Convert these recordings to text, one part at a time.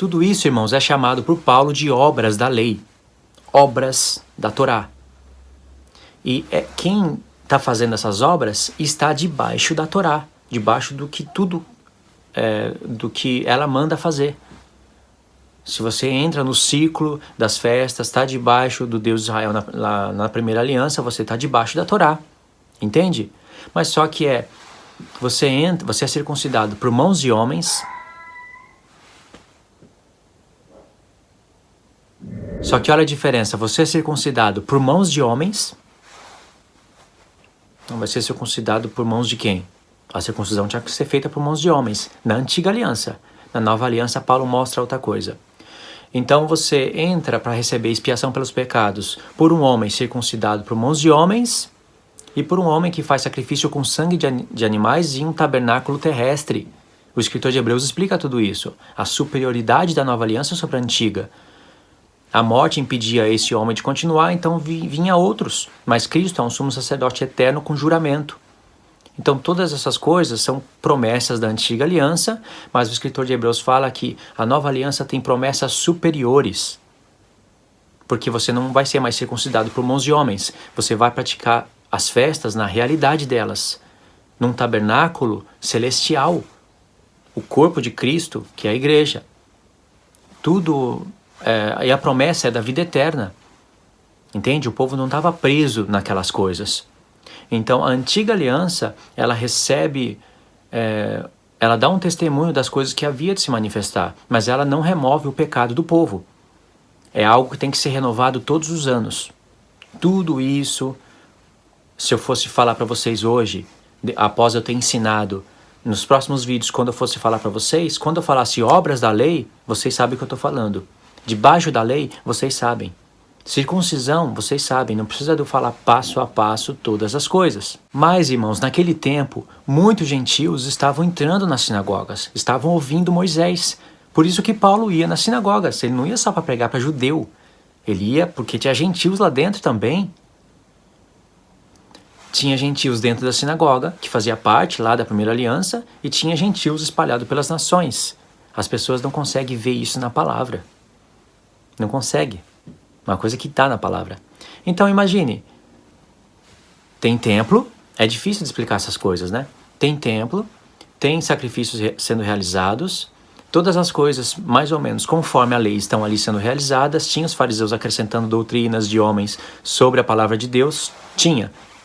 Tudo isso, irmãos, é chamado por Paulo de obras da lei, obras da Torá. E quem está fazendo essas obras está debaixo da Torá, debaixo do que do que ela manda fazer. Se você entra no ciclo das festas, está debaixo do Deus de Israel na primeira aliança, você está debaixo da Torá, entende? Mas só que você é circuncidado por mãos de homens. Só que olha a diferença, você é circuncidado por mãos de homens, não vai ser circuncidado por mãos de quem? A circuncisão tinha que ser feita por mãos de homens, na antiga aliança. Na nova aliança, Paulo mostra outra coisa. Então você entra para receber expiação pelos pecados por um homem circuncidado por mãos de homens e por um homem que faz sacrifício com sangue de animais em um tabernáculo terrestre. O escritor de Hebreus explica tudo isso. A superioridade da nova aliança sobre a antiga. A morte impedia esse homem de continuar, então vinha outros. Mas Cristo é um sumo sacerdote eterno com juramento. Então todas essas coisas são promessas da antiga aliança, mas o escritor de Hebreus fala que a nova aliança tem promessas superiores. Porque você não vai ser mais circuncidado por mãos de homens. Você vai praticar as festas na realidade delas, num tabernáculo celestial. O corpo de Cristo, que é a igreja. Tudo... e a promessa é da vida eterna. Entende? O povo não estava preso naquelas coisas. Então, a antiga aliança, ela recebe, ela dá um testemunho das coisas que havia de se manifestar, mas ela não remove o pecado do povo. É algo que tem que ser renovado todos os anos. Tudo isso, se eu fosse falar para vocês hoje, após eu ter ensinado, nos próximos vídeos, quando eu fosse falar para vocês, quando eu falasse obras da lei, vocês sabem o que eu estou falando. Debaixo da lei, vocês sabem. Circuncisão, vocês sabem, não precisa de eu falar passo a passo todas as coisas. Mas, irmãos, naquele tempo, muitos gentios estavam entrando nas sinagogas, estavam ouvindo Moisés. Por isso que Paulo ia nas sinagogas, ele não ia só para pregar para judeu, ele ia porque tinha gentios lá dentro também. Tinha gentios dentro da sinagoga, que fazia parte lá da primeira aliança, e tinha gentios espalhados pelas nações. As pessoas não conseguem ver isso na palavra. Não conseguem. Uma coisa que está na palavra. Então imagine, tem templo, é difícil de explicar essas coisas, né? Tem templo, tem sacrifícios sendo realizados, todas as coisas mais ou menos conforme a lei estão ali sendo realizadas, tinha os fariseus acrescentando doutrinas de homens sobre a palavra de Deus,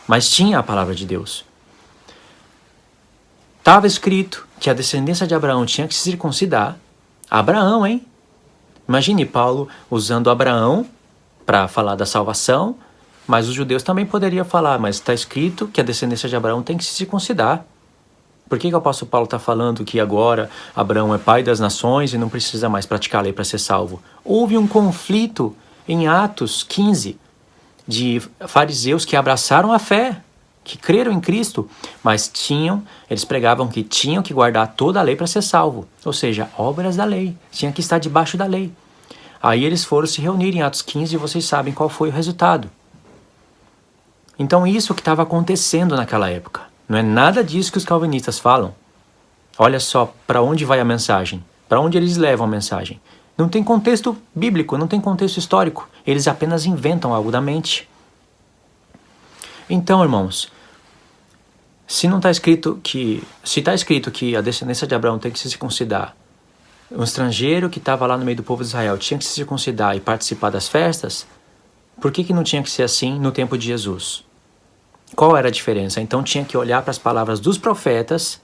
mas tinha a palavra de Deus. Estava escrito que a descendência de Abraão tinha que se circuncidar. Abraão, hein? Imagine Paulo usando Abraão para falar da salvação, mas os judeus também poderiam falar, mas está escrito que a descendência de Abraão tem que se circuncidar. Por que o apóstolo Paulo está falando que agora Abraão é pai das nações e não precisa mais praticar a lei para ser salvo? Houve um conflito em Atos 15 de fariseus que abraçaram a fé, que creram em Cristo, mas eles pregavam que tinham que guardar toda a lei para ser salvo, ou seja, obras da lei, tinha que estar debaixo da lei. Aí eles foram se reunir em Atos 15 e vocês sabem qual foi o resultado. Então isso que estava acontecendo naquela época. Não é nada disso que os calvinistas falam. Olha só para onde vai a mensagem, para onde eles levam a mensagem. Não tem contexto bíblico, não tem contexto histórico. Eles apenas inventam algo da mente. Então, irmãos, se está escrito que a descendência de Abraão tem que se circuncidar, um estrangeiro que estava lá no meio do povo de Israel tinha que se circuncidar e participar das festas, por que não tinha que ser assim no tempo de Jesus? Qual era a diferença? Então tinha que olhar para as palavras dos profetas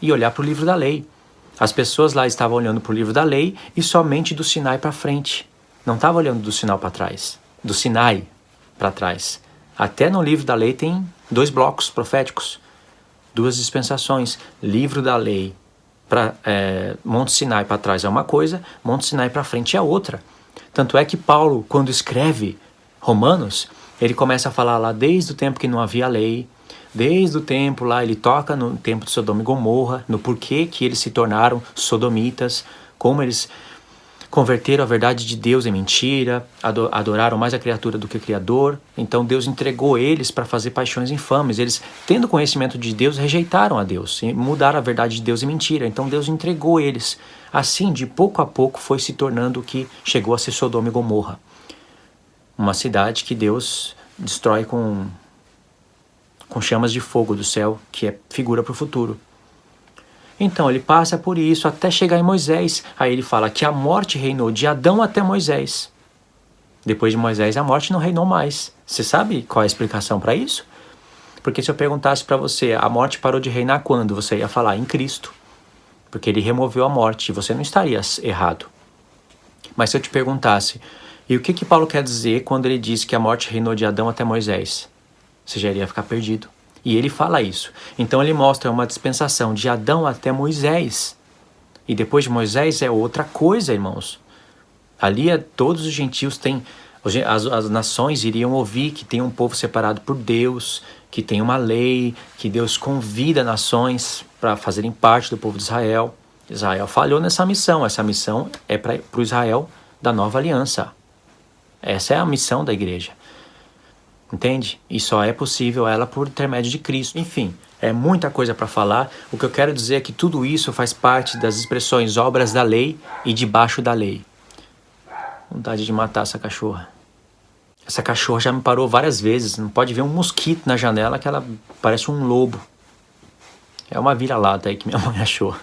e olhar para o livro da lei. As pessoas lá estavam olhando para o livro da lei e somente do Sinai para frente. Não estavam olhando do Sinai para trás. Do Sinai para trás. Até no livro da lei tem 2 blocos proféticos. 2 dispensações. Livro da lei. Monte Sinai para trás é uma coisa, Monte Sinai para frente é outra. Tanto é que Paulo, quando escreve Romanos, ele começa a falar lá desde o tempo que não havia lei, desde o tempo lá, ele toca no tempo de Sodoma e Gomorra, no porquê que eles se tornaram sodomitas, como converteram a verdade de Deus em mentira, adoraram mais a criatura do que o Criador. Então Deus entregou eles para fazer paixões infames. Eles, tendo conhecimento de Deus, rejeitaram a Deus, mudaram a verdade de Deus em mentira. Então Deus entregou eles. Assim, de pouco a pouco, foi se tornando o que chegou a ser Sodoma e Gomorra. Uma cidade que Deus destrói com chamas de fogo do céu, que é figura para o futuro. Então ele passa por isso até chegar em Moisés. Aí ele fala que a morte reinou de Adão até Moisés. Depois de Moisés, a morte não reinou mais. Você sabe qual é a explicação para isso? Porque se eu perguntasse para você, a morte parou de reinar quando? Você ia falar em Cristo. Porque ele removeu a morte, você não estaria errado. Mas se eu te perguntasse, e o que Paulo quer dizer quando ele diz que a morte reinou de Adão até Moisés? Você já iria ficar perdido. E ele fala isso. Então ele mostra uma dispensação de Adão até Moisés. E depois de Moisés é outra coisa, irmãos. Ali todos os gentios têm... As nações iriam ouvir que tem um povo separado por Deus, que tem uma lei, que Deus convida nações para fazerem parte do povo de Israel. Israel falhou nessa missão. Essa missão é para o Israel da nova aliança. Essa é a missão da igreja. Entende? E só é possível ela por intermédio de Cristo. Enfim, é muita coisa para falar. O que eu quero dizer é que tudo isso faz parte das expressões obras da lei e debaixo da lei. Vontade de matar essa cachorra. Essa cachorra já me parou várias vezes. Não pode ver um mosquito na janela que ela parece um lobo. É uma vira-lata aí que minha mãe achou.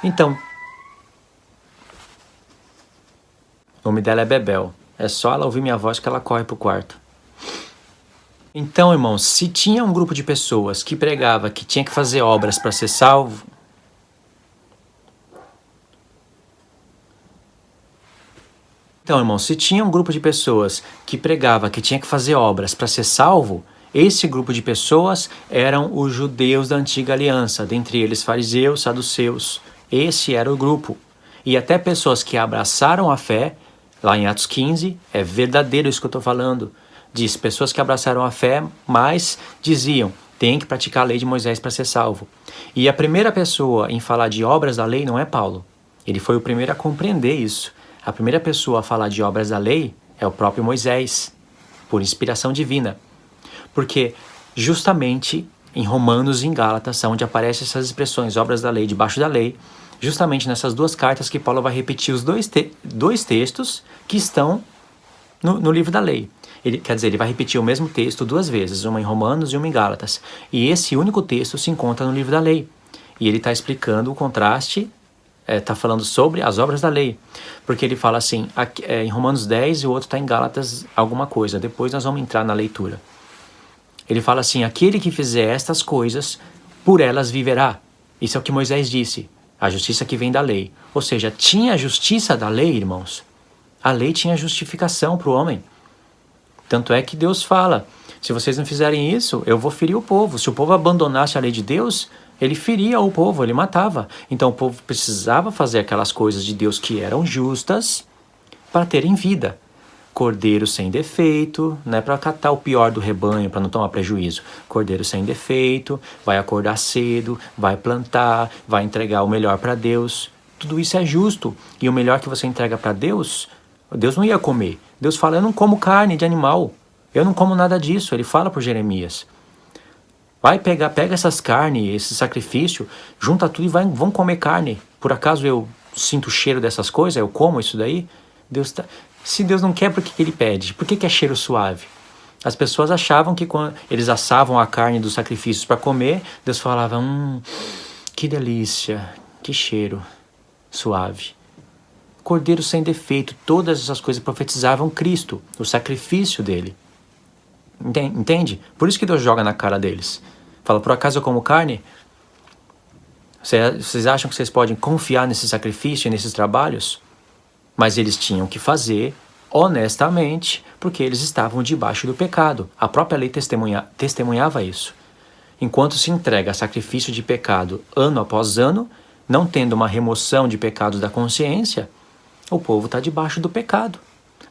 Então, o nome dela é Bebel. É só ela ouvir minha voz que ela corre pro quarto. Então, irmãos, se tinha um grupo de pessoas que pregava que tinha que fazer obras para ser salvo, esse grupo de pessoas eram os judeus da antiga aliança, dentre eles fariseus, saduceus. Esse era o grupo. E até pessoas que abraçaram a fé, lá em Atos 15, é verdadeiro isso que eu estou falando. Diz, pessoas que abraçaram a fé, mas diziam, tem que praticar a lei de Moisés para ser salvo. E a primeira pessoa em falar de obras da lei não é Paulo. Ele foi o primeiro a compreender isso. A primeira pessoa a falar de obras da lei é o próprio Moisés, por inspiração divina. Porque justamente em Romanos e em Gálatas, onde aparecem essas expressões, obras da lei, debaixo da lei, justamente nessas duas cartas que Paulo vai repetir os dois textos que estão no livro da lei. Ele vai repetir o mesmo texto duas vezes, uma em Romanos e uma em Gálatas. E esse único texto se encontra no livro da lei. E ele está explicando o contraste, está falando sobre as obras da lei. Porque ele fala assim, em Romanos 10 e o outro está em Gálatas alguma coisa. Depois nós vamos entrar na leitura. Ele fala assim, aquele que fizer estas coisas, por elas viverá. Isso é o que Moisés disse, a justiça que vem da lei. Ou seja, tinha a justiça da lei, irmãos. A lei tinha justificação para o homem. Tanto é que Deus fala, se vocês não fizerem isso, eu vou ferir o povo. Se o povo abandonasse a lei de Deus, ele feria o povo, ele matava. Então o povo precisava fazer aquelas coisas de Deus que eram justas para terem vida. Cordeiro sem defeito, não é para catar o pior do rebanho, para não tomar prejuízo. Cordeiro sem defeito, vai acordar cedo, vai plantar, vai entregar o melhor para Deus. Tudo isso é justo. E o melhor que você entrega para Deus, Deus não ia comer. Deus fala, eu não como carne de animal. Eu não como nada disso. Ele fala por Jeremias. Pega essas carnes, esse sacrifício, junta tudo e vão comer carne. Por acaso eu sinto o cheiro dessas coisas? Eu como isso daí? Se Deus não quer, por que ele pede? Por que é cheiro suave? As pessoas achavam que quando eles assavam a carne dos sacrifícios para comer, Deus falava, que delícia, que cheiro suave. Cordeiro sem defeito, todas essas coisas profetizavam Cristo, o sacrifício dele. Entende? Por isso que Deus joga na cara deles. Fala, por acaso eu como carne? Vocês acham que vocês podem confiar nesse sacrifício e nesses trabalhos? Mas eles tinham que fazer honestamente, porque eles estavam debaixo do pecado. A própria lei testemunhava isso. Enquanto se entrega sacrifício de pecado ano após ano, não tendo uma remoção de pecados da consciência, o povo está debaixo do pecado.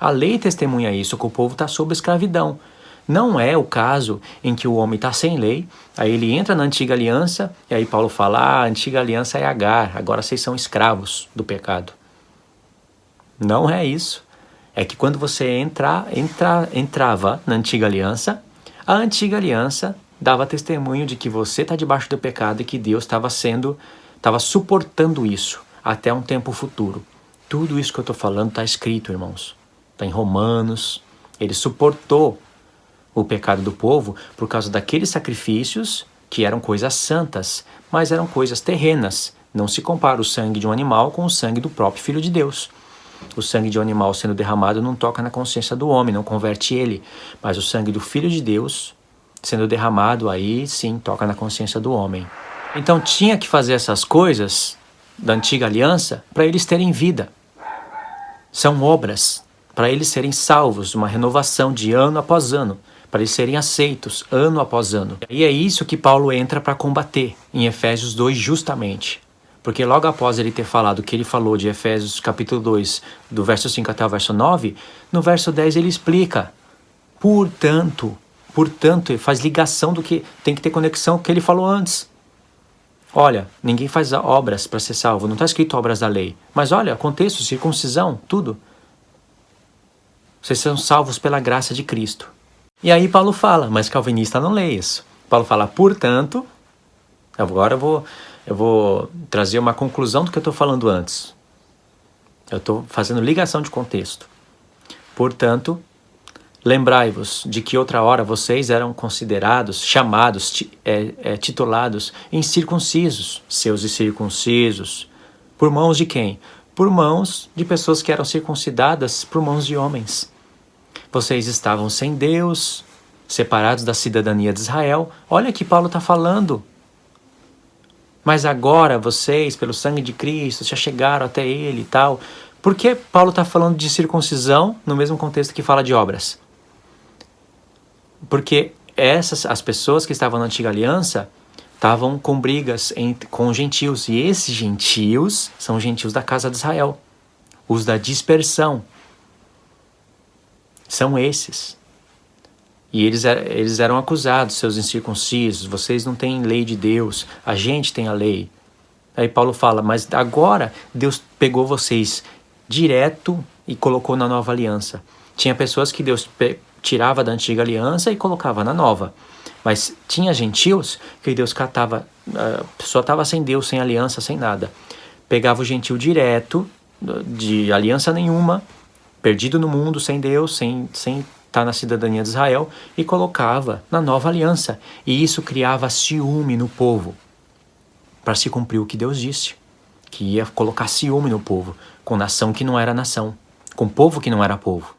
A lei testemunha isso, que o povo está sob escravidão. Não é o caso em que o homem está sem lei, aí ele entra na antiga aliança, e aí Paulo fala, a antiga aliança é Agar, agora vocês são escravos do pecado. Não é isso. É que quando você entrava na antiga aliança, a antiga aliança dava testemunho de que você está debaixo do pecado e que Deus estava suportando isso até um tempo futuro. Tudo isso que eu estou falando está escrito, irmãos. Está em Romanos. Ele suportou o pecado do povo por causa daqueles sacrifícios que eram coisas santas, mas eram coisas terrenas. Não se compara o sangue de um animal com o sangue do próprio Filho de Deus. O sangue de um animal sendo derramado não toca na consciência do homem, não converte ele. Mas o sangue do Filho de Deus sendo derramado, aí sim toca na consciência do homem. Então tinha que fazer essas coisas da antiga aliança para eles terem vida. São obras para eles serem salvos, uma renovação de ano após ano, para eles serem aceitos ano após ano. E é isso que Paulo entra para combater em Efésios 2 justamente. Porque logo após ele ter falado o que ele falou de Efésios capítulo 2, do verso 5 até o verso 9, no verso 10 ele explica, portanto, ele faz ligação do que tem que ter conexão com o que ele falou antes. Olha, ninguém faz obras para ser salvo, não está escrito obras da lei. Mas olha, contexto, circuncisão, tudo. Vocês são salvos pela graça de Cristo. E aí Paulo fala, mas calvinista não lê isso. Paulo fala, portanto, agora eu vou trazer uma conclusão do que eu estou falando antes. Eu estou fazendo ligação de contexto. Portanto, lembrai-vos de que outra hora vocês eram considerados, chamados, titulados incircuncisos, seus incircuncisos. Por mãos de quem? Por mãos de pessoas que eram circuncidadas por mãos de homens. Vocês estavam sem Deus, separados da cidadania de Israel. Olha o que Paulo está falando. Mas agora vocês, pelo sangue de Cristo, já chegaram até Ele e tal. Por que Paulo está falando de circuncisão no mesmo contexto que fala de obras? Porque as pessoas que estavam na antiga aliança estavam com brigas com gentios. E esses gentios são gentios da casa de Israel. Os da dispersão. São esses. E eles eram acusados, seus incircuncisos. Vocês não têm lei de Deus. A gente tem a lei. Aí Paulo fala, mas agora Deus pegou vocês direto e colocou na nova aliança. Tinha pessoas que Deus tirava da antiga aliança e colocava na nova. Mas tinha gentios que Deus catava, a pessoa estava sem Deus, sem aliança, sem nada. Pegava o gentil direto, de aliança nenhuma, perdido no mundo, sem Deus, sem estar na cidadania de Israel, e colocava na nova aliança. E isso criava ciúme no povo, para se cumprir o que Deus disse, que ia colocar ciúme no povo, com nação que não era nação, com povo que não era povo.